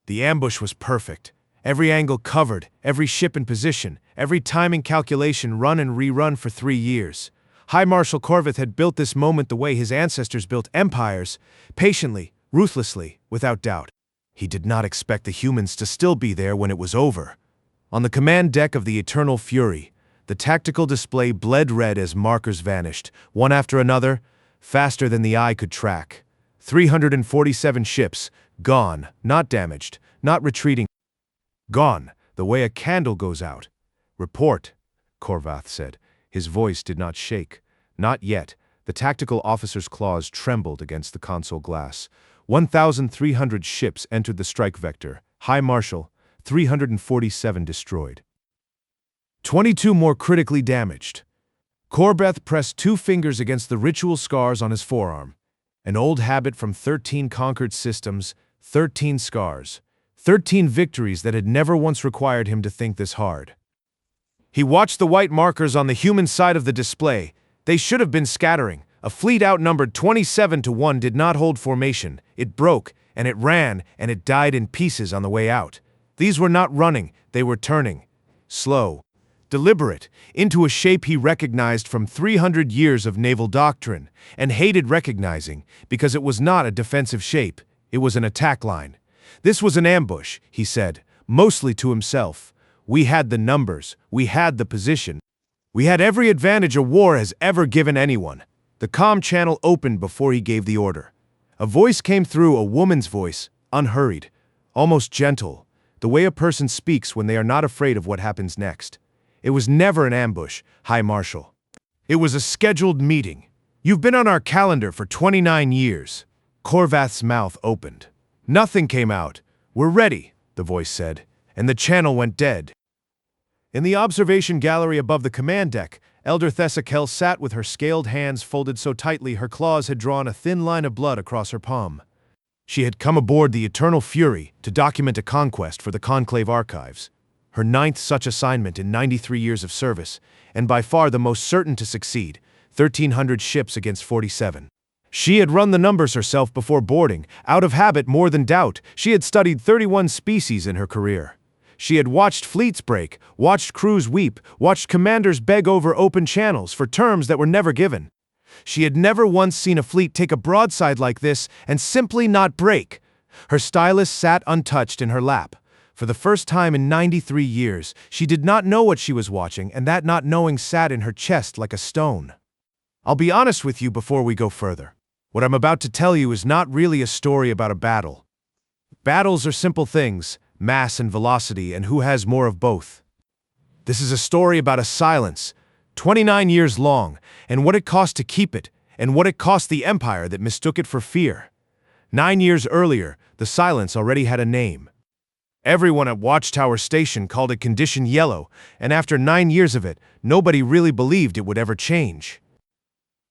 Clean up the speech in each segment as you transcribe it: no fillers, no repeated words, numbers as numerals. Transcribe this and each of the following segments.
The ambush was perfect. Every angle covered, every ship in position, every timing calculation run and rerun for 3 years. High Marshal Corvith had built this moment the way his ancestors built empires, patiently, ruthlessly, without doubt. He did not expect the humans to still be there when it was over. On the command deck of the Eternal Fury, the tactical display bled red as markers vanished, one after another, faster than the eye could track. 347 ships, gone, not damaged, not retreating. Gone, the way a candle goes out. Report, Corvath said. His voice did not shake. Not yet. The tactical officer's claws trembled against the console glass. 1,300 ships entered the strike vector. High Marshal, 347 destroyed. 22 more critically damaged. Corvath pressed 2 fingers against the ritual scars on his forearm. An old habit from 13 conquered systems, 13 scars, 13 victories that had never once required him to think this hard. He watched the white markers on the human side of the display. They should have been scattering. A fleet outnumbered 27-1 did not hold formation. It broke, and it ran, and it died in pieces on the way out. These were not running, they were turning. Slow, deliberate, into a shape he recognized from 300 years of naval doctrine, and hated recognizing, because it was not a defensive shape, it was an attack line. This was an ambush, he said, mostly to himself. We had the numbers, we had the position. We had every advantage a war has ever given anyone. The comm channel opened before he gave the order. A voice came through, a woman's voice, unhurried, almost gentle, the way a person speaks when they are not afraid of what happens next. It was never an ambush, High Marshal. It was a scheduled meeting. You've been on our calendar for 29 years. Corvath's mouth opened. Nothing came out. We're ready, the voice said, and the channel went dead. In the observation gallery above the command deck, Elder Thessakel sat with her scaled hands folded so tightly her claws had drawn a thin line of blood across her palm. She had come aboard the Eternal Fury to document a conquest for the Conclave archives, her 9th such assignment in 93 years of service, and by far the most certain to succeed, 1,300 ships against 47. She had run the numbers herself before boarding, out of habit more than doubt. She had studied 31 species in her career. She had watched fleets break, watched crews weep, watched commanders beg over open channels for terms that were never given. She had never once seen a fleet take a broadside like this and simply not break. Her stylus sat untouched in her lap. For the first time in 93 years, she did not know what she was watching, and that not knowing sat in her chest like a stone. I'll be honest with you before we go further. What I'm about to tell you is not really a story about a battle. Battles are simple things, mass and velocity, and who has more of both. This is a story about a silence, 29 years long, and what it cost to keep it, and what it cost the Empire that mistook it for fear. 9 years earlier, the silence already had a name. Everyone at Watchtower Station called it Condition Yellow, and after 9 years of it, nobody really believed it would ever change.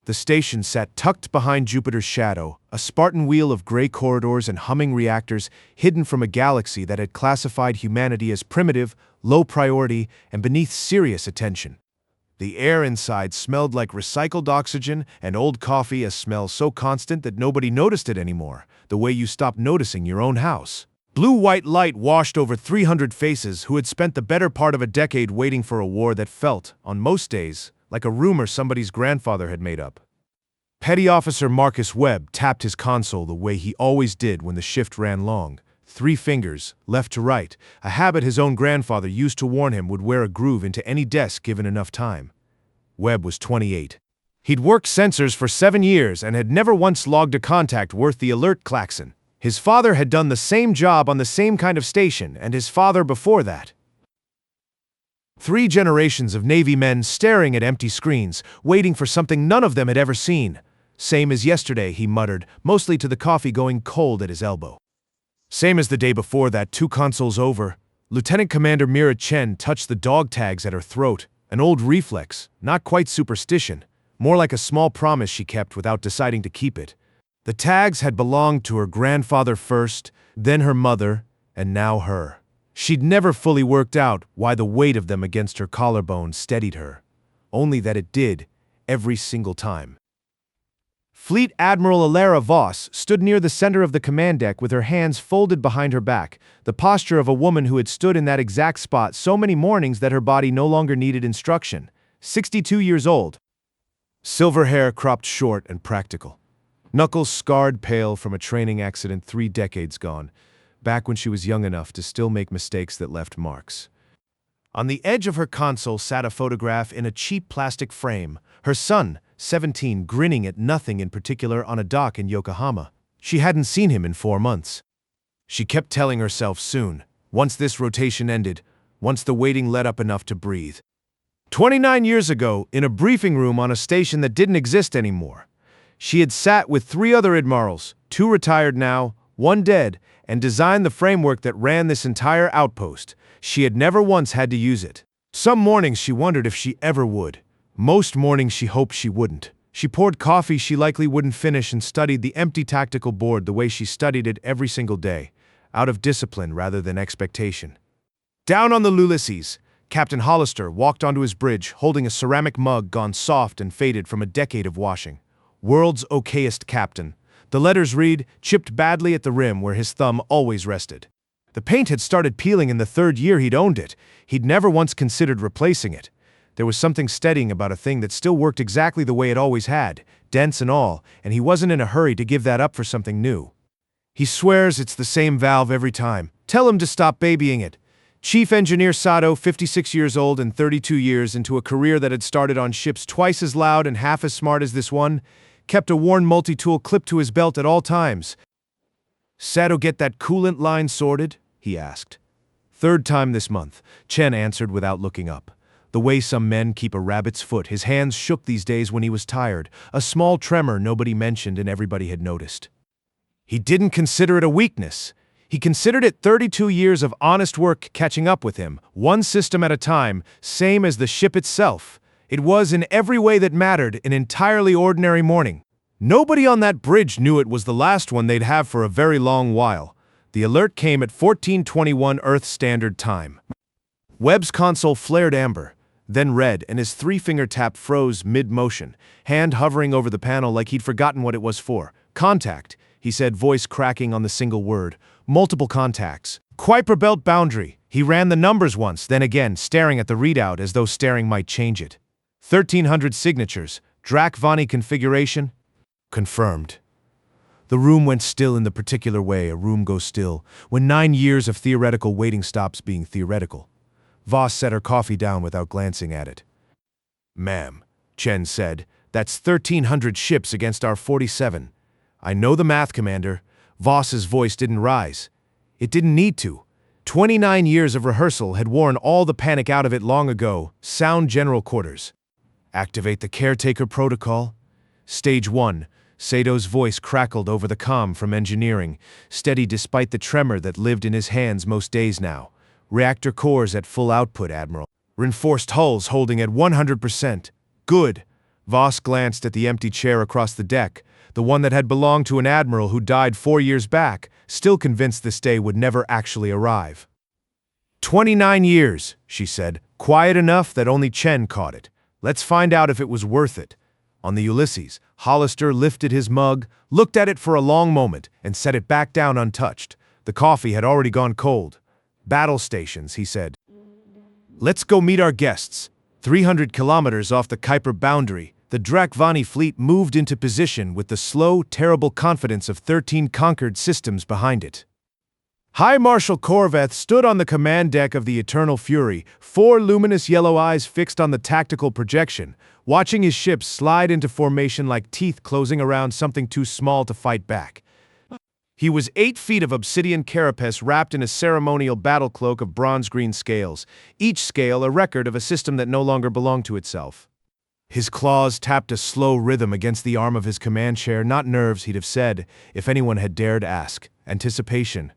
The station sat tucked behind Jupiter's shadow, a Spartan wheel of gray corridors and humming reactors hidden from a galaxy that had classified humanity as primitive, low priority, and beneath serious attention. The air inside smelled like recycled oxygen and old coffee, a smell so constant that nobody noticed it anymore, the way you stopped noticing your own house. Blue-white light washed over 300 faces who had spent the better part of a decade waiting for a war that felt, on most days, like a rumor somebody's grandfather had made up. Petty Officer Marcus Webb tapped his console the way he always did when the shift ran long. 3 fingers, left to right, a habit his own grandfather used to warn him would wear a groove into any desk given enough time. Webb was 28. He'd worked sensors for 7 years and had never once logged a contact worth the alert klaxon. His father had done the same job on the same kind of station, and his father before that. 3 generations of Navy men staring at empty screens, waiting for something none of them had ever seen. Same as yesterday, he muttered, mostly to the coffee going cold at his elbow. Same as the day before that, 2 consoles over. Lieutenant Commander Mira Chen touched the dog tags at her throat, an old reflex, not quite superstition, more like a small promise she kept without deciding to keep it. The tags had belonged to her grandfather first, then her mother, and now her. She'd never fully worked out why the weight of them against her collarbone steadied her, only that it did, every single time. Fleet Admiral Alara Voss stood near the center of the command deck with her hands folded behind her back, the posture of a woman who had stood in that exact spot so many mornings that her body no longer needed instruction. 62 years old. Silver hair cropped short and practical. Knuckles scarred pale from a training accident 3 decades gone, back when she was young enough to still make mistakes that left marks. On the edge of her console sat a photograph in a cheap plastic frame, her son, 17, grinning at nothing in particular on a dock in Yokohama. She hadn't seen him in 4 months. She kept telling herself soon, once this rotation ended, once the waiting let up enough to breathe. 29 years ago, in a briefing room on a station that didn't exist anymore, she had sat with 3 other admirals, 2 retired now, 1 dead, and designed the framework that ran this entire outpost. She had never once had to use it. Some mornings she wondered if she ever would. Most mornings she hoped she wouldn't. She poured coffee she likely wouldn't finish and studied the empty tactical board the way she studied it every single day, out of discipline rather than expectation. Down on the Ulysses, Captain Hollister walked onto his bridge holding a ceramic mug gone soft and faded from a decade of washing. World's okayest captain. The letters read, chipped badly at the rim where his thumb always rested. The paint had started peeling in the 3rd year he'd owned it. He'd never once considered replacing it. There was something steadying about a thing that still worked exactly the way it always had, dents and all, and he wasn't in a hurry to give that up for something new. He swears it's the same valve every time. Tell him to stop babying it. Chief Engineer Sato, 56 years old and 32 years into a career that had started on ships twice as loud and half as smart as this one, kept a worn multi-tool clipped to his belt at all times. "Sato get that coolant line sorted?" he asked. 3rd time this month, Chen answered without looking up. The way some men keep a rabbit's foot, his hands shook these days when he was tired, a small tremor nobody mentioned and everybody had noticed. He didn't consider it a weakness. He considered it 32 years of honest work catching up with him, one system at a time, same as the ship itself. It was, in every way that mattered, an entirely ordinary morning. Nobody on that bridge knew it was the last one they'd have for a very long while. The alert came at 14:21 Earth Standard Time. Webb's console flared amber, then red, and his 3-finger tap froze mid-motion, hand hovering over the panel like he'd forgotten what it was for. "Contact," he said, voice cracking on the single word. "Multiple contacts. Kuiper belt boundary." He ran the numbers once, then again, staring at the readout as though staring might change it. 1,300 signatures. Drak-Vani configuration? Confirmed. The room went still in the particular way a room goes still when 9 years of theoretical waiting stops being theoretical. Voss set her coffee down without glancing at it. "Ma'am," Chen said, "that's 1,300 ships against our 47. I know the math, Commander." Voss's voice didn't rise. It didn't need to. 29 years of rehearsal had worn all the panic out of it long ago. Sound general quarters. "Activate the caretaker protocol." Stage 1. Sato's voice crackled over the comm from engineering, steady despite the tremor that lived in his hands most days now. "Reactor cores at full output, Admiral. Reinforced hulls holding at 100%. Good." Voss glanced at the empty chair across the deck, the one that had belonged to an admiral who died 4 years back, still convinced this day would never actually arrive. 29 years, she said, quiet enough that only Chen caught it. "Let's find out if it was worth it." On the Ulysses, Hollister lifted his mug, looked at it for a long moment, and set it back down untouched. The coffee had already gone cold. "Battle stations," he said. "Let's go meet our guests." 300 kilometers off the Kuiper boundary, the Drak-Vani fleet moved into position with the slow, terrible confidence of 13 conquered systems behind it. High Marshal Korveth stood on the command deck of the Eternal Fury, 4 luminous yellow eyes fixed on the tactical projection, watching his ships slide into formation like teeth closing around something too small to fight back. He was 8 feet of obsidian carapace wrapped in a ceremonial battle cloak of bronze-green scales, each scale a record of a system that no longer belonged to itself. His claws tapped a slow rhythm against the arm of his command chair, not nerves, he'd have said, if anyone had dared ask. Anticipation.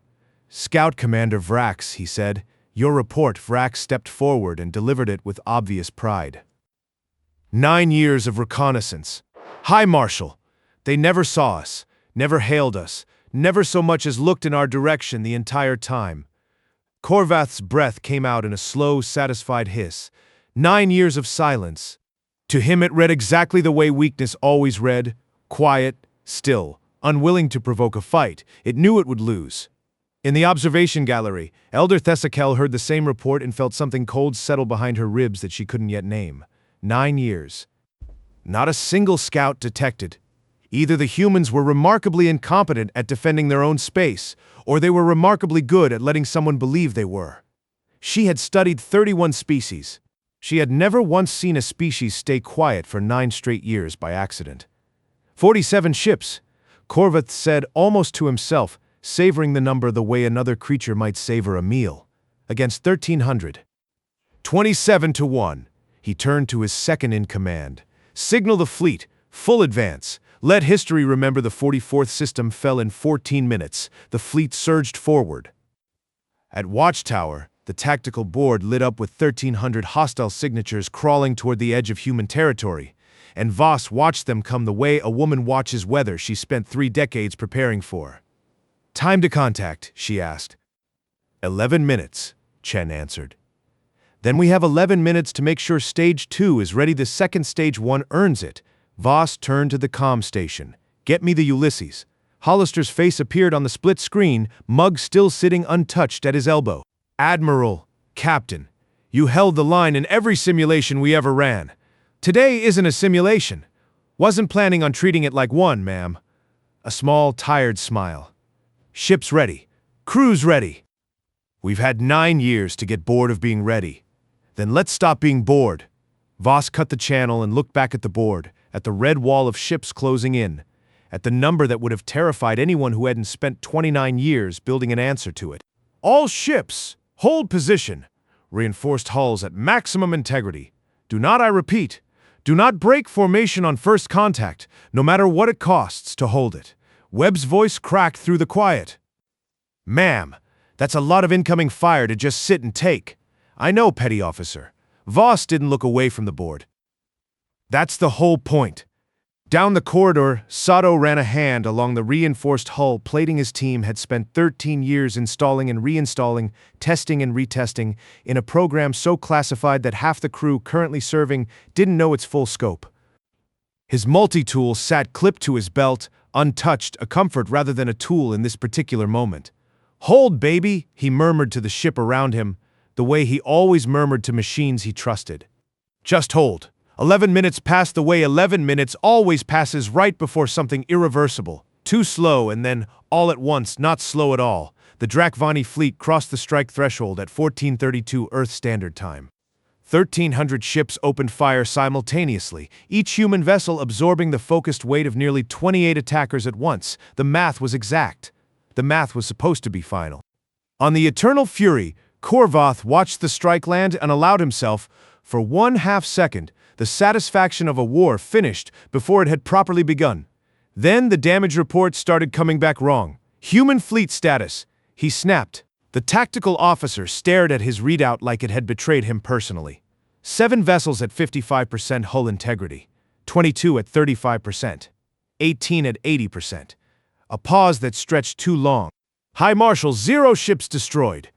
"Scout Commander Vrax," he said. "Your report." Vrax stepped forward and delivered it with obvious pride. 9 years of reconnaissance. "High Marshal." They never saw us, never hailed us, never so much as looked in our direction the entire time. Korvath's breath came out in a slow, satisfied hiss. 9 years of silence. To him it read exactly the way weakness always read. Quiet, still, unwilling to provoke a fight, it knew it would lose. In the observation gallery, Elder Thessakel heard the same report and felt something cold settle behind her ribs that she couldn't yet name. 9 years. Not a single scout detected. Either the humans were remarkably incompetent at defending their own space, or they were remarkably good at letting someone believe they were. She had studied 31 species. She had never once seen a species stay quiet for 9 straight years by accident. 47 ships, Corvath said almost to himself, savoring the number the way another creature might savor a meal, against 1,300. 27-1. He turned to his second-in-command. Signal the fleet, full advance. Let history remember the 44th system fell in 14 minutes. The fleet surged forward. At Watchtower, the tactical board lit up with 1,300 hostile signatures crawling toward the edge of human territory, and Voss watched them come the way a woman watches weather she spent 3 decades preparing for. Time to contact, she asked. 11 minutes, Chen answered. Then we have 11 minutes to make sure Stage 2 is ready the second Stage 1 earns it. Voss turned to the comm station. Get me the Ulysses. Hollister's face appeared on the split screen, Mugg still sitting untouched at his elbow. Admiral, Captain, you held the line in every simulation we ever ran. Today isn't a simulation. Wasn't planning on treating it like one, ma'am. A small, tired smile. Ship's ready. Crew's ready. We've had 9 years to get bored of being ready. Then let's stop being bored. Voss cut the channel and looked back at the board, at the red wall of ships closing in, at the number that would have terrified anyone who hadn't spent 29 years building an answer to it. All ships, hold position. Reinforced hulls at maximum integrity. Do not, I repeat, do not break formation on first contact, no matter what it costs to hold it. Webb's voice cracked through the quiet. Ma'am, that's a lot of incoming fire to just sit and take. I know, petty officer. Voss didn't look away from the board. That's the whole point. Down the corridor, Sato ran a hand along the reinforced hull plating his team had spent 13 years installing and reinstalling, testing and retesting, in a program so classified that half the crew currently serving didn't know its full scope. His multi-tool sat clipped to his belt, untouched, a comfort rather than a tool in this particular moment. Hold, baby, he murmured to the ship around him, the way he always murmured to machines he trusted. Just hold. 11 minutes passed the way 11 minutes always passes, right before something irreversible. Too slow, and then, all at once, not slow at all. The Drakvani fleet crossed the strike threshold at 14:32 Earth Standard Time. 1,300 ships opened fire simultaneously, each human vessel absorbing the focused weight of nearly 28 attackers at once. The math was exact. The math was supposed to be final. On the Eternal Fury, Corvath watched the strike land and allowed himself, for 1/2 second, the satisfaction of a war finished before it had properly begun. Then the damage reports started coming back wrong. Human fleet status. He snapped. The tactical officer stared at his readout like it had betrayed him personally. 7 vessels at 55% hull integrity, 22 at 35%, 18 at 80%. A pause that stretched too long. High Marshal, 0 ships destroyed.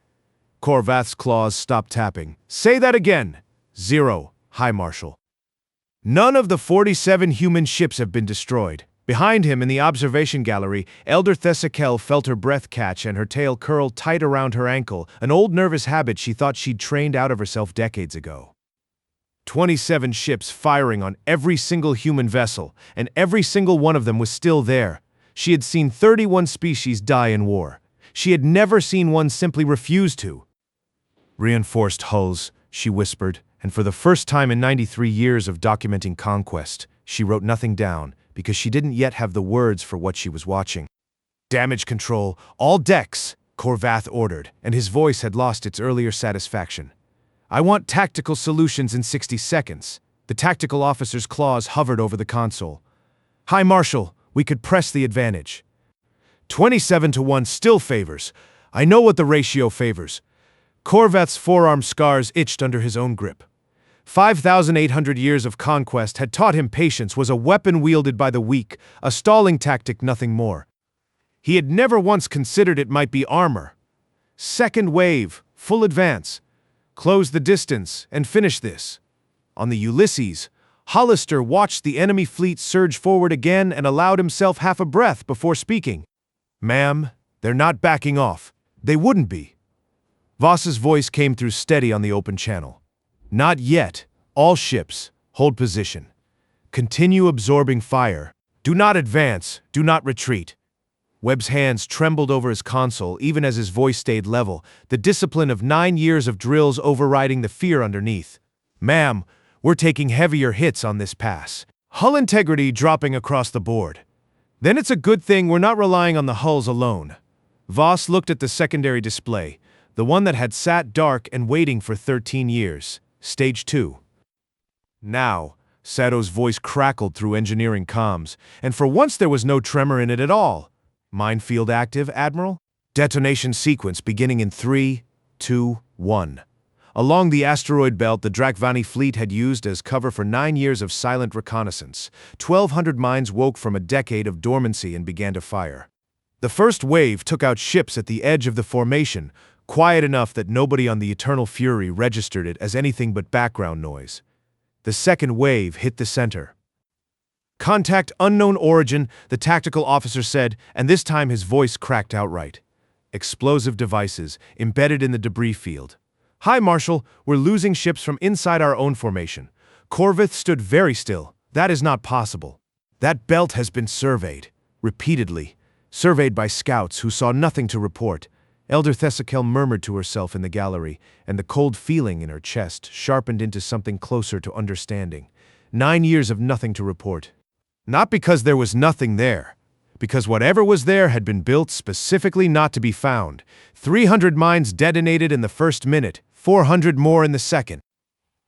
Corvath's claws stopped tapping. Say that again. 0, High Marshal. None of the 47 human ships have been destroyed. Behind him in the observation gallery, Elder Thessakel felt her breath catch and her tail curl tight around her ankle, an old nervous habit she thought she'd trained out of herself decades ago. 27 ships firing on every single human vessel, and every single one of them was still there. She had seen 31 species die in war. She had never seen one simply refuse to. Reinforced hulls, she whispered, and for the first time in 93 years of documenting conquest, she wrote nothing down, because she didn't yet have the words for what she was watching. Damage control, all decks, Corvath ordered, and his voice had lost its earlier satisfaction. I want tactical solutions in 60 seconds. The tactical officer's claws hovered over the console. High Marshal, we could press the advantage. 27-1 still favors. I know what the ratio favors. Corvath's forearm scars itched under his own grip. 5,800 years of conquest had taught him patience was a weapon wielded by the weak, a stalling tactic, nothing more. He had never once considered it might be armor. Second wave, full advance. Close the distance and finish this. On the Ulysses, Hollister watched the enemy fleet surge forward again and allowed himself half a breath before speaking. "Ma'am, they're not backing off. They wouldn't be." Voss's voice came through steady on the open channel. "Not yet. All ships, hold position. Continue absorbing fire. Do not advance. Do not retreat." Webb's hands trembled over his console even as his voice stayed level, the discipline of 9 years of drills overriding the fear underneath. "Ma'am, we're taking heavier hits on this pass. Hull integrity dropping across the board. Then it's a good thing we're not relying on the hulls alone." Voss looked at the secondary display, the one that had sat dark and waiting for 13 years. Stage 2. "Now," Sato's voice crackled through engineering comms, and for once there was no tremor in it at all. "Minefield active, Admiral? Detonation sequence beginning in 3, 2, 1. Along the asteroid belt the Drakvani fleet had used as cover for 9 years of silent reconnaissance. 1,200 mines woke from a decade of dormancy and began to fire. The first wave took out ships at the edge of the formation, quiet enough that nobody on the Eternal Fury registered it as anything but background noise. The second wave hit the center. "Contact unknown origin," the tactical officer said, and this time his voice cracked outright. "Explosive devices embedded in the debris field. Hi, Marshal, we're losing ships from inside our own formation." Corvith stood very still. "That is not possible. That belt has been surveyed. Repeatedly. Surveyed by scouts who saw nothing to report." Elder Thessakel murmured to herself in the gallery, and the cold feeling in her chest sharpened into something closer to understanding. 9 years of nothing to report. Not because there was nothing there. Because whatever was there had been built specifically not to be found. 300 mines detonated in the first minute, 400 more in the second.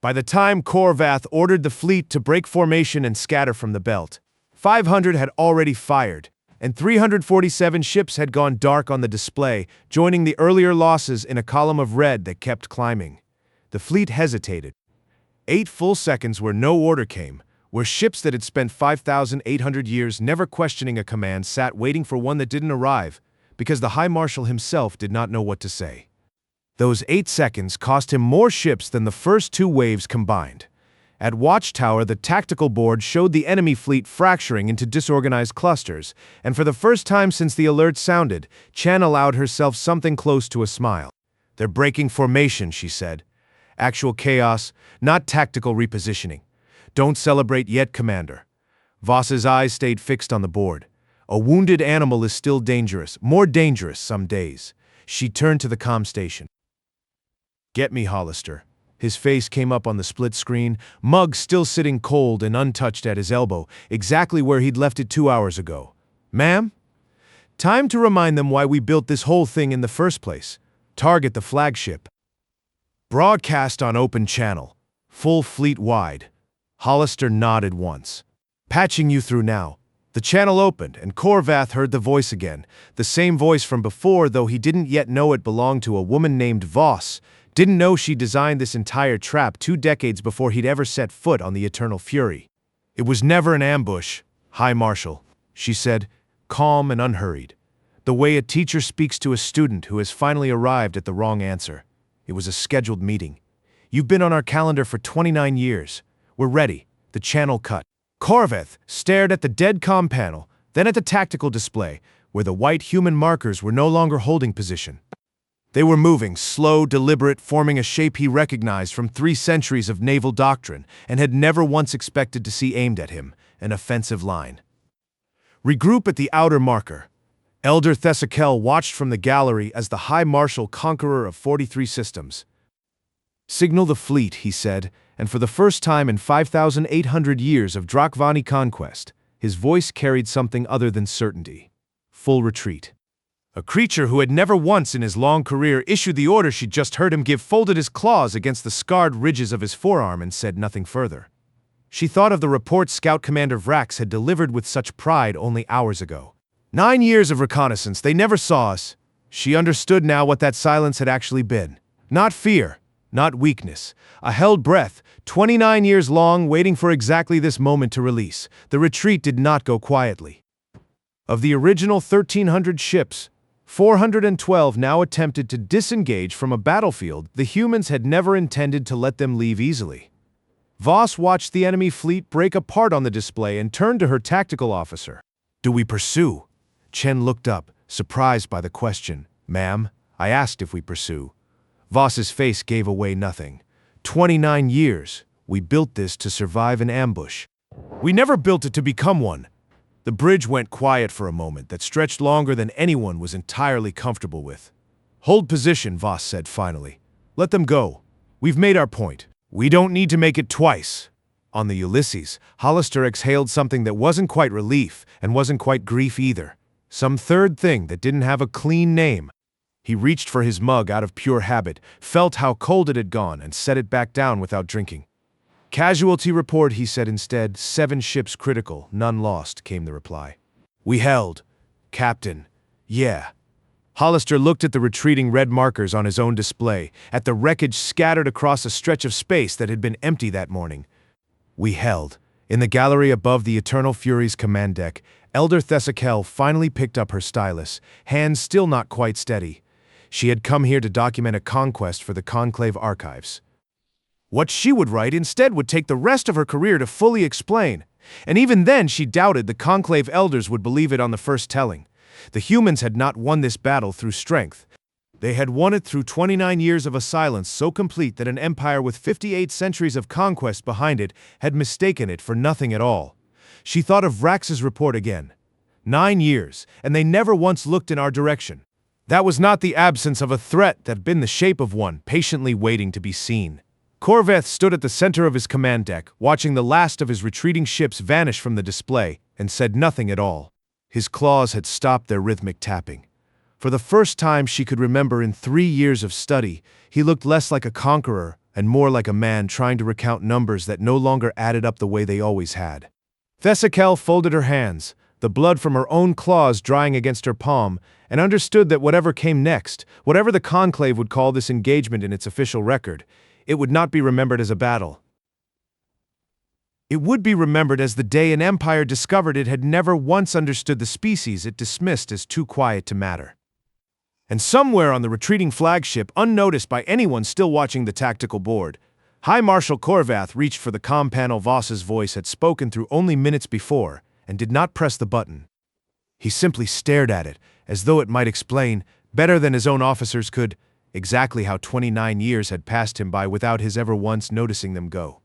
By the time Corvath ordered the fleet to break formation and scatter from the belt, 500 had already fired, and 347 ships had gone dark on the display, joining the earlier losses in a column of red that kept climbing. The fleet hesitated. 8 full seconds where no order came, where ships that had spent 5,800 years never questioning a command sat waiting for one that didn't arrive, because the High Marshal himself did not know what to say. Those 8 seconds cost him more ships than the first 2 waves combined. At Watchtower, the tactical board showed the enemy fleet fracturing into disorganized clusters, and for the first time since the alert sounded, Chen allowed herself something close to a smile. "They're breaking formation," she said. "Actual chaos, not tactical repositioning. Don't celebrate yet, Commander." Voss's eyes stayed fixed on the board. "A wounded animal is still dangerous, more dangerous some days." She turned to the comm station. "Get me Hollister." His face came up on the split screen, mug still sitting cold and untouched at his elbow, exactly where he'd left it 2 hours ago. "Ma'am?" "Time to remind them why we built this whole thing in the first place. Target the flagship." Broadcast on open channel. Full fleet wide. Hollister nodded once. "Patching you through now." The channel opened, and Corvath heard the voice again. The same voice from before, though he didn't yet know it belonged to a woman named Voss. Didn't know she designed this entire trap 2 decades before he'd ever set foot on the Eternal Fury. "It was never an ambush, High Marshal," she said, calm and unhurried. The way a teacher speaks to a student who has finally arrived at the wrong answer. "It was a scheduled meeting. You've been on our calendar for 29 years. We're ready." The channel cut. Corveth stared at the dead comm panel, then at the tactical display, where the white human markers were no longer holding position. They were moving, slow, deliberate, forming a shape he recognized from 3 centuries of naval doctrine and had never once expected to see aimed at him, an offensive line. "Regroup at the outer marker." Elder Thessakel watched from the gallery as the High Marshal, conqueror of 43 systems. "Signal the fleet," he said, and for the first time in 5,800 years of Drakvani conquest, his voice carried something other than certainty. Full retreat. A creature who had never once in his long career issued the order she'd just heard him give folded his claws against the scarred ridges of his forearm and said nothing further. She thought of the report Scout Commander Vrax had delivered with such pride only hours ago. 9 years of reconnaissance, they never saw us. She understood now what that silence had actually been. Not fear, not weakness. A held breath, 29 years long, waiting for exactly this moment to release. The retreat did not go quietly. Of the original 1,300 ships, 412 now attempted to disengage from a battlefield the humans had never intended to let them leave easily. Voss watched the enemy fleet break apart on the display and turned to her tactical officer. "Do we pursue?" Chen looked up, surprised by the question. "Ma'am, I asked if we pursue." Voss's face gave away nothing. 29 years. We built this to survive an ambush. We never built it to become one. The bridge went quiet for a moment that stretched longer than anyone was entirely comfortable with. "Hold position," Voss said finally. "Let them go. We've made our point. We don't need to make it twice." On the Ulysses, Hollister exhaled something that wasn't quite relief and wasn't quite grief either. Some third thing that didn't have a clean name. He reached for his mug out of pure habit, felt how cold it had gone, and set it back down without drinking. "Casualty report," he said instead. 7 ships critical, none lost," came the reply. "We held. Captain. Yeah." Hollister looked at the retreating red markers on his own display, at the wreckage scattered across a stretch of space that had been empty that morning. "We held." In the gallery above the Eternal Fury's command deck, Elder Thessakel finally picked up her stylus, hands still not quite steady. She had come here to document a conquest for the Conclave archives. What she would write instead would take the rest of her career to fully explain, and even then she doubted the Conclave elders would believe it on the first telling. The humans had not won this battle through strength. They had won it through 29 years of a silence so complete that an empire with 58 centuries of conquest behind it had mistaken it for nothing at all. She thought of Rax's report again. 9 years, and they never once looked in our direction. That was not the absence of a threat that had been the shape of one, patiently waiting to be seen. Corveth stood at the center of his command deck, watching the last of his retreating ships vanish from the display, and said nothing at all. His claws had stopped their rhythmic tapping. For the first time she could remember in 3 years of study, he looked less like a conqueror and more like a man trying to recount numbers that no longer added up the way they always had. Thessakel folded her hands, the blood from her own claws drying against her palm, and understood that whatever came next, whatever the Conclave would call this engagement in its official record, it would not be remembered as a battle. It would be remembered as the day an empire discovered it had never once understood the species it dismissed as too quiet to matter. And somewhere on the retreating flagship, unnoticed by anyone still watching the tactical board, High Marshal Corvath reached for the comm panel Voss's voice had spoken through only minutes before, and did not press the button. He simply stared at it, as though it might explain, better than his own officers could, exactly how 29 years had passed him by without his ever once noticing them go.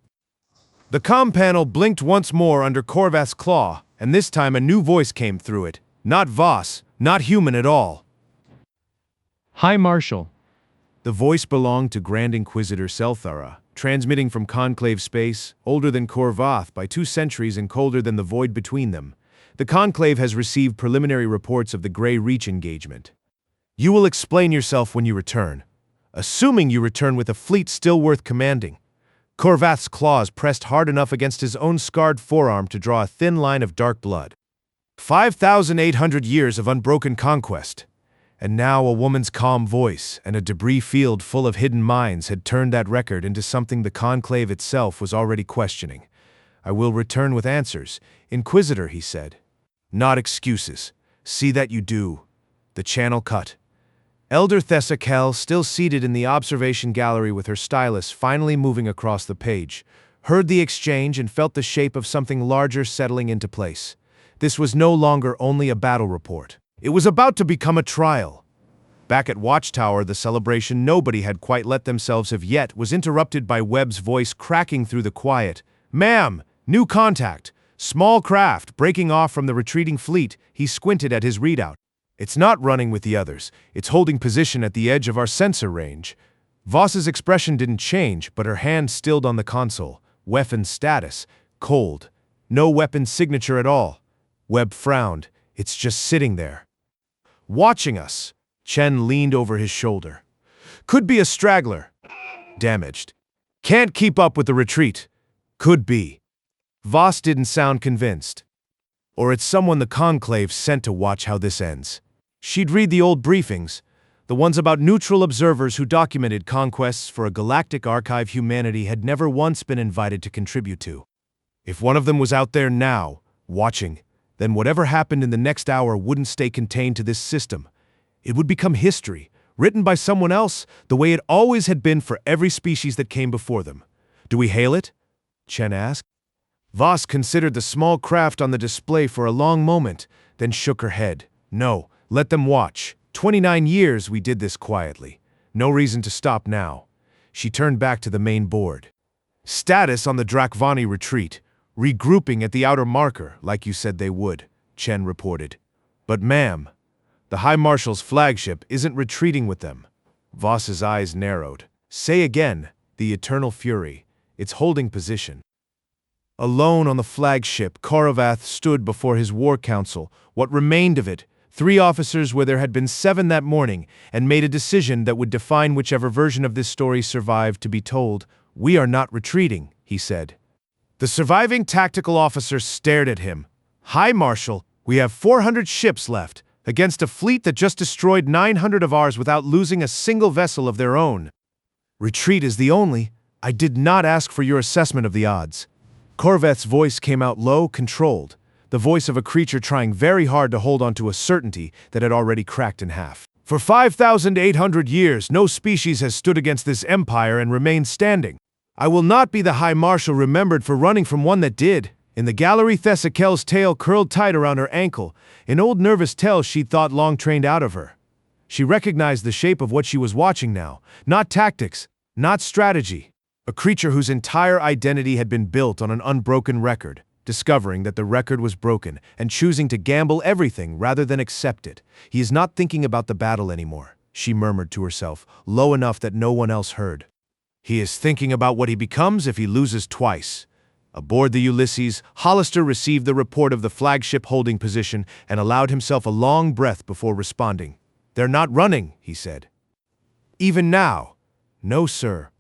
The comm panel blinked once more under Corvath's claw, and this time a new voice came through it. Not Voss, not human at all. High Marshal. The voice belonged to Grand Inquisitor Selthara, transmitting from Conclave space, older than Corvath by 2 centuries and colder than the void between them. The Conclave has received preliminary reports of the Grey Reach engagement. You will explain yourself when you return, assuming you return with a fleet still worth commanding. Corvath's claws pressed hard enough against his own scarred forearm to draw a thin line of dark blood. 5,800 years of unbroken conquest. And now a woman's calm voice and a debris field full of hidden minds had turned that record into something the Conclave itself was already questioning. "I will return with answers, Inquisitor," he said. "Not excuses. See that you do." The channel cut. Elder Thessakel, still seated in the observation gallery with her stylus finally moving across the page, heard the exchange and felt the shape of something larger settling into place. This was no longer only a battle report. It was about to become a trial. Back at Watchtower, the celebration nobody had quite let themselves have yet was interrupted by Webb's voice cracking through the quiet. "Ma'am, new contact. Small craft, breaking off from the retreating fleet." He squinted at his readout. "It's not running with the others. It's holding position at the edge of our sensor range." Voss's expression didn't change, but her hand stilled on the console. Weapon status. Cold. No weapon signature at all. Webb frowned. "It's just sitting there. Watching us." Chen leaned over his shoulder. "Could be a straggler. Damaged. Can't keep up with the retreat. Could be." Voss didn't sound convinced. "Or it's someone the Conclave sent to watch how this ends." She'd read the old briefings, the ones about neutral observers who documented conquests for a galactic archive humanity had never once been invited to contribute to. If one of them was out there now, watching, then whatever happened in the next hour wouldn't stay contained to this system. It would become history, written by someone else, the way it always had been for every species that came before them. Do we hail it? Chen asked. Voss considered the small craft on the display for a long moment, then shook her head. No, let them watch. 29 years we did this quietly. No reason to stop now. She turned back to the main board. Status on the Drakvani retreat. Regrouping at the outer marker, like you said they would, Chen reported. But ma'am, the High Marshal's flagship isn't retreating with them. Voss's eyes narrowed. Say again, the Eternal Fury. It's holding position. Alone on the flagship, Koravath stood before his war council, what remained of it, 3 officers where there had been 7 that morning, and made a decision that would define whichever version of this story survived to be told. We are not retreating, he said. The surviving tactical officers stared at him. High Marshal, we have 400 ships left, against a fleet that just destroyed 900 of ours without losing a single vessel of their own. Retreat is the only. I did not ask for your assessment of the odds. Korvath's voice came out low, controlled, the voice of a creature trying very hard to hold on to a certainty that had already cracked in half. For 5,800 years, no species has stood against this empire and remained standing. I will not be the High Marshal remembered for running from one that did. In the gallery, Thessakel's tail curled tight around her ankle, an old nervous tell she'd thought long trained out of her. She recognized the shape of what she was watching now, not tactics, not strategy. A creature whose entire identity had been built on an unbroken record, discovering that the record was broken and choosing to gamble everything rather than accept it. He is not thinking about the battle anymore, she murmured to herself, low enough that no one else heard. He is thinking about what he becomes if he loses twice. Aboard the Ulysses, Hollister received the report of the flagship holding position and allowed himself a long breath before responding. They're not running, he said. Even now? No, sir.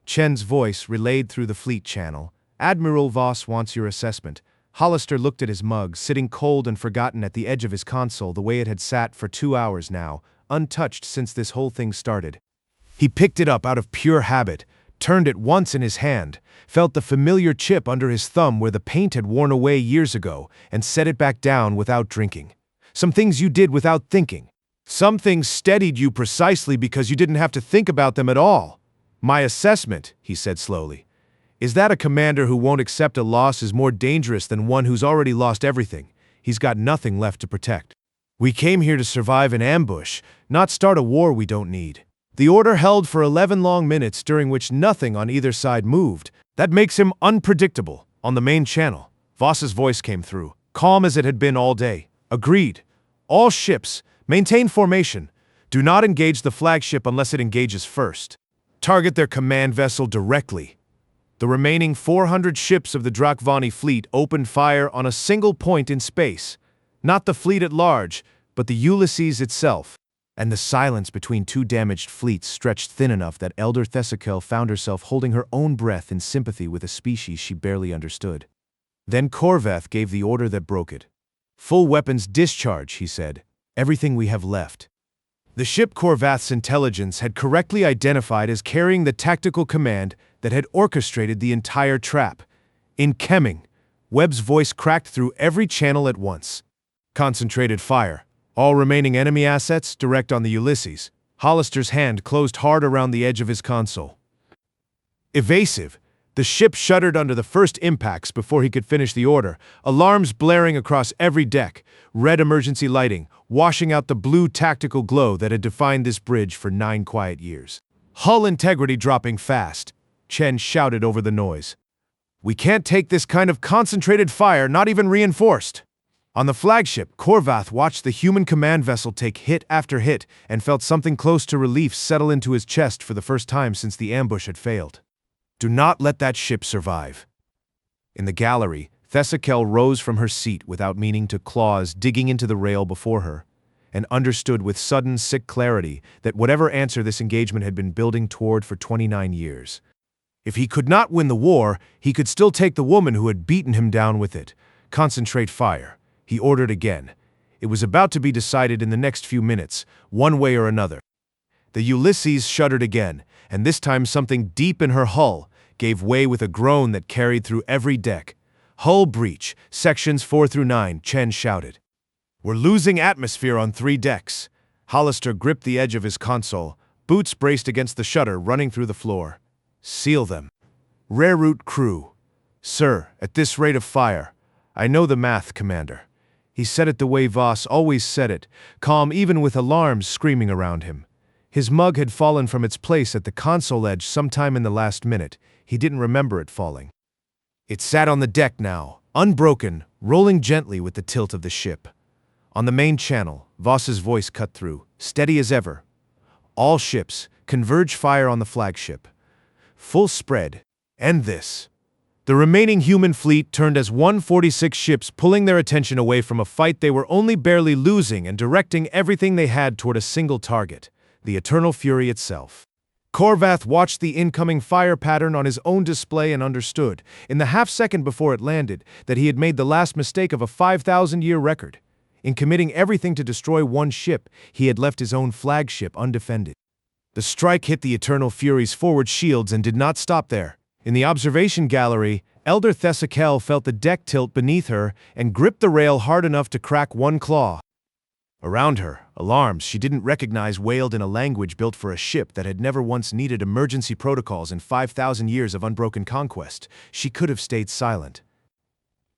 Chen's voice relayed through the fleet channel. Admiral Voss wants your assessment. Hollister looked at his mug, sitting cold and forgotten at the edge of his console the way it had sat for 2 hours now, untouched since this whole thing started. He picked it up out of pure habit, turned it once in his hand, felt the familiar chip under his thumb where the paint had worn away years ago, and set it back down without drinking. Some things you did without thinking. Some things steadied you precisely because you didn't have to think about them at all. My assessment, he said slowly, is that a commander who won't accept a loss is more dangerous than one who's already lost everything. He's got nothing left to protect. We came here to survive an ambush, not start a war we don't need. The order held for 11 long minutes during which nothing on either side moved. That makes him unpredictable. On the main channel, Voss's voice came through, calm as it had been all day. Agreed. All ships, maintain formation. Do not engage the flagship unless it engages first. Target their command vessel directly. The remaining 400 ships of the Drakvani fleet opened fire on a single point in space. Not the fleet at large, but the Ulysses itself. And the silence between 2 damaged fleets stretched thin enough that Elder Thessakel found herself holding her own breath in sympathy with a species she barely understood. Then Korvath gave the order that broke it. Full weapons discharge, he said. Everything we have left. The ship Korvath's intelligence had correctly identified as carrying the tactical command that had orchestrated the entire trap. In Kemming, Webb's voice cracked through every channel at once. Concentrated fire. All remaining enemy assets direct on the Ulysses. Hollister's hand closed hard around the edge of his console. Evasive. The ship shuddered under the first impacts before he could finish the order, alarms blaring across every deck, red emergency lighting, washing out the blue tactical glow that had defined this bridge for 9 quiet years. Hull integrity dropping fast, Chen shouted over the noise. We can't take this kind of concentrated fire, not even reinforced. On the flagship, Korvath watched the human command vessel take hit after hit and felt something close to relief settle into his chest for the first time since the ambush had failed. Do not let that ship survive. In the gallery, Thessakel rose from her seat without meaning to, claws digging into the rail before her, and understood with sudden, sick clarity that whatever answer this engagement had been building toward for 29 years. If he could not win the war, he could still take the woman who had beaten him down with it. Concentrate fire, he ordered again. It was about to be decided in the next few minutes, one way or another. The Ulysses shuddered again, and this time something deep in her hull gave way with a groan that carried through every deck. Hull breach, sections 4 through 9, Chen shouted. We're losing atmosphere on 3 decks. Hollister gripped the edge of his console, boots braced against the shutter running through the floor. Seal them. Rare route crew. Sir, at this rate of fire, I know the math, Commander. He said it the way Voss always said it, calm even with alarms screaming around him. His mug had fallen from its place at the console edge sometime in the last minute. He didn't remember it falling. It sat on the deck now, unbroken, rolling gently with the tilt of the ship. On the main channel, Voss's voice cut through, steady as ever. All ships, converge fire on the flagship. Full spread. End this. The remaining human fleet turned as 146 ships, pulling their attention away from a fight they were only barely losing and directing everything they had toward a single target, the Eternal Fury itself. Korvath watched the incoming fire pattern on his own display and understood, in the half-second before it landed, that he had made the last mistake of a 5,000-year record. In committing everything to destroy one ship, he had left his own flagship undefended. The strike hit the Eternal Fury's forward shields and did not stop there. In the observation gallery, Elder Thessakel felt the deck tilt beneath her and gripped the rail hard enough to crack one claw. Around her, alarms she didn't recognize wailed in a language built for a ship that had never once needed emergency protocols in 5,000 years of unbroken conquest. She could have stayed silent.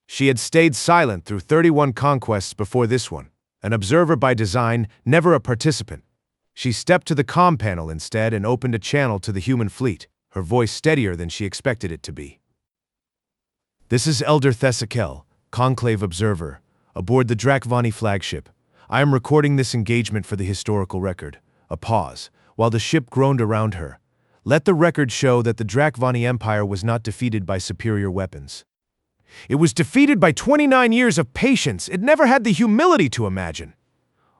She had stayed silent through 31 conquests before this one, an observer by design, never a participant. She stepped to the comm panel instead and opened a channel to the human fleet, her voice steadier than she expected it to be. This is Elder Thessakel, Conclave Observer, aboard the Drakvani flagship. I am recording this engagement for the historical record. A pause, while the ship groaned around her. Let the record show that the Drakvani Empire was not defeated by superior weapons. It was defeated by 29 years of patience it never had the humility to imagine.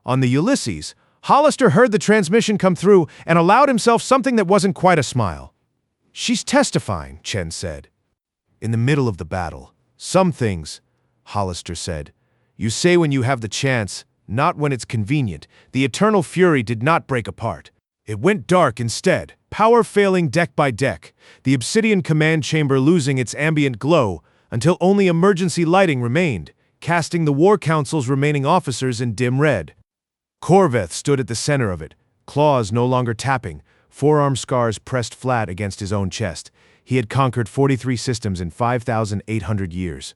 On the Ulysses, Hollister heard the transmission come through and allowed himself something that wasn't quite a smile. She's testifying, Chen said. In the middle of the battle. Some things, Hollister said, you say when you have the chance, not when it's convenient. The Eternal Fury did not break apart. It went dark instead, power failing deck by deck, the Obsidian command chamber losing its ambient glow, until only emergency lighting remained, casting the War Council's remaining officers in dim red. Korvath stood at the center of it, claws no longer tapping, forearm scars pressed flat against his own chest. He had conquered 43 systems in 5,800 years.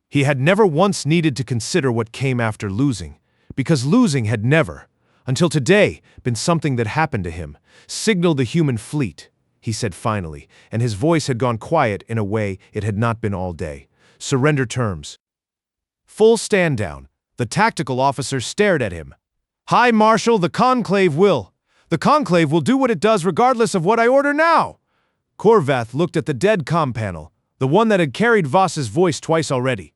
He had never once needed to consider what came after losing, because losing had never, until today, been something that happened to him. Signal the human fleet, he said finally, and his voice had gone quiet in a way it had not been all day. Surrender terms. Full stand down. The tactical officer stared at him. High Marshal, the Conclave will do what it does regardless of what I order now. Korvath looked at the dead comm panel, the one that had carried Voss's voice twice already.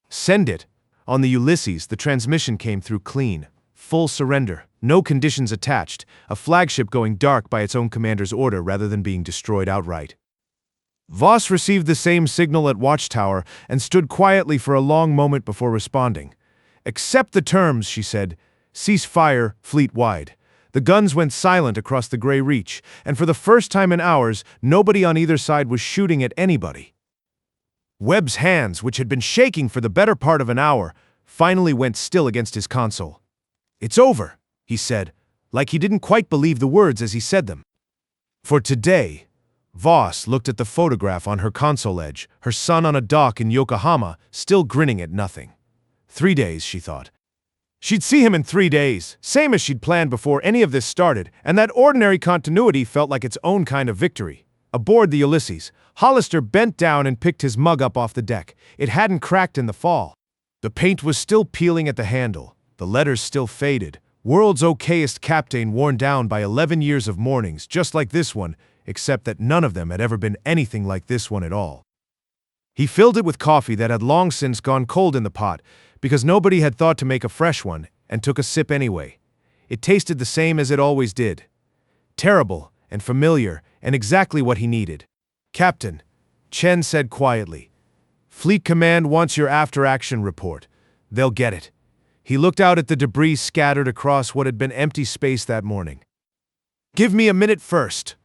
Send it. On the Ulysses, the transmission came through clean. Full surrender. No conditions attached. A flagship going dark by its own commander's order rather than being destroyed outright. Voss received the same signal at Watchtower and stood quietly for a long moment before responding. Accept the terms, she said. Cease fire, fleet-wide. The guns went silent across the Grey Reach, and for the first time in hours, nobody on either side was shooting at anybody. Webb's hands, which had been shaking for the better part of an hour, finally went still against his console. It's over, he said, like he didn't quite believe the words as he said them. For today, Voss looked at the photograph on her console edge, her son on a dock in Yokohama, still grinning at nothing. 3 days, she thought. She'd see him in 3 days, same as she'd planned before any of this started, and that ordinary continuity felt like its own kind of victory. Aboard the Ulysses, Hollister bent down and picked his mug up off the deck. It hadn't cracked in the fall. The paint was still peeling at the handle, the letters still faded. World's okayest captain worn down by 11 years of mornings, just like this one, except that none of them had ever been anything like this one at all. He filled it with coffee that had long since gone cold in the pot, because nobody had thought to make a fresh one, and took a sip anyway. It tasted the same as it always did. Terrible, and familiar, and exactly what he needed. Captain, Chen said quietly. Fleet Command wants your after-action report. They'll get it. He looked out at the debris scattered across what had been empty space that morning. Give me a minute first.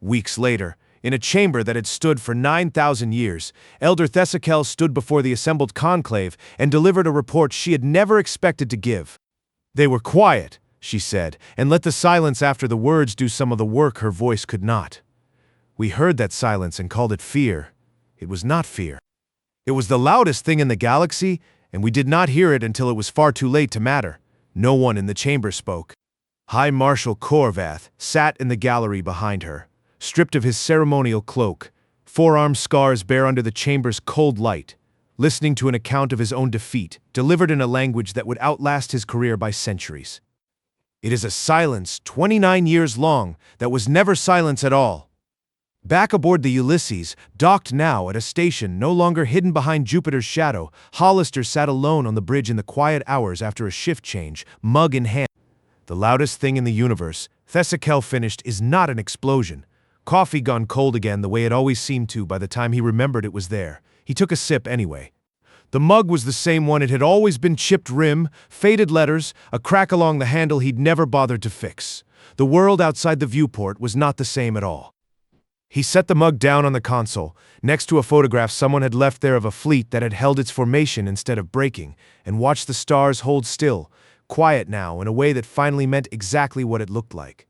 Weeks later, in a chamber that had stood for 9,000 years, Elder Thessakel stood before the assembled conclave and delivered a report she had never expected to give. They were quiet, she said, and let the silence after the words do some of the work her voice could not. We heard that silence and called it fear. It was not fear. It was the loudest thing in the galaxy, and we did not hear it until it was far too late to matter. No one in the chamber spoke. High Marshal Korvath sat in the gallery behind her, stripped of his ceremonial cloak, forearm scars bare under the chamber's cold light, listening to an account of his own defeat, delivered in a language that would outlast his career by centuries. It is a silence 29 years long that was never silence at all. Back aboard the Ulysses, docked now at a station no longer hidden behind Jupiter's shadow, Hollister sat alone on the bridge in the quiet hours after a shift change, mug in hand. The loudest thing in the universe, Thessakel finished, is not an explosion. Coffee gone cold again the way it always seemed to by the time he remembered it was there. He took a sip anyway. The mug was the same one. It had always been chipped rim, faded letters, a crack along the handle he'd never bothered to fix. The world outside the viewport was not the same at all. He set the mug down on the console, next to a photograph someone had left there of a fleet that had held its formation instead of breaking, and watched the stars hold still, quiet now in a way that finally meant exactly what it looked like.